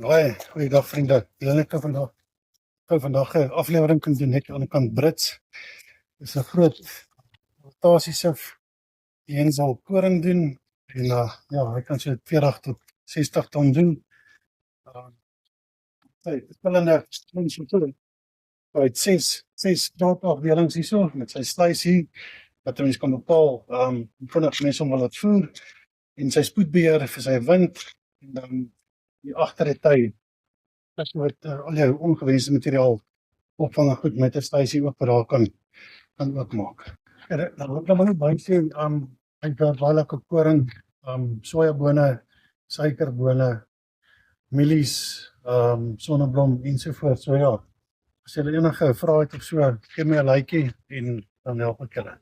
Goeiedag vriende, ek wil vandag 'n aflewering kan doen net aan die kant Brits. Dis 'n groot rotasiesif die een sal koring doen en hy kan so 40 tot 60 ton doen. Verskillende mense uit 6 afdelings hierso met sy sluis hier wat mens kan bepaal hoe vinnig mense hom wil laat voer en sy spoedbeheer vir sy wind en dan die agterrety met al jou ongewenste materiaal opvang en goed met 'n stasie ook wat daar kan ook maak. En dan wil ek maar baie sê ek het baie lekker koring, sojabone, suikerbone, mielies, sonneblom ensovoorts. So ja, as jy enige vrae het of so, gee my 'n likeie en dan help ek julle.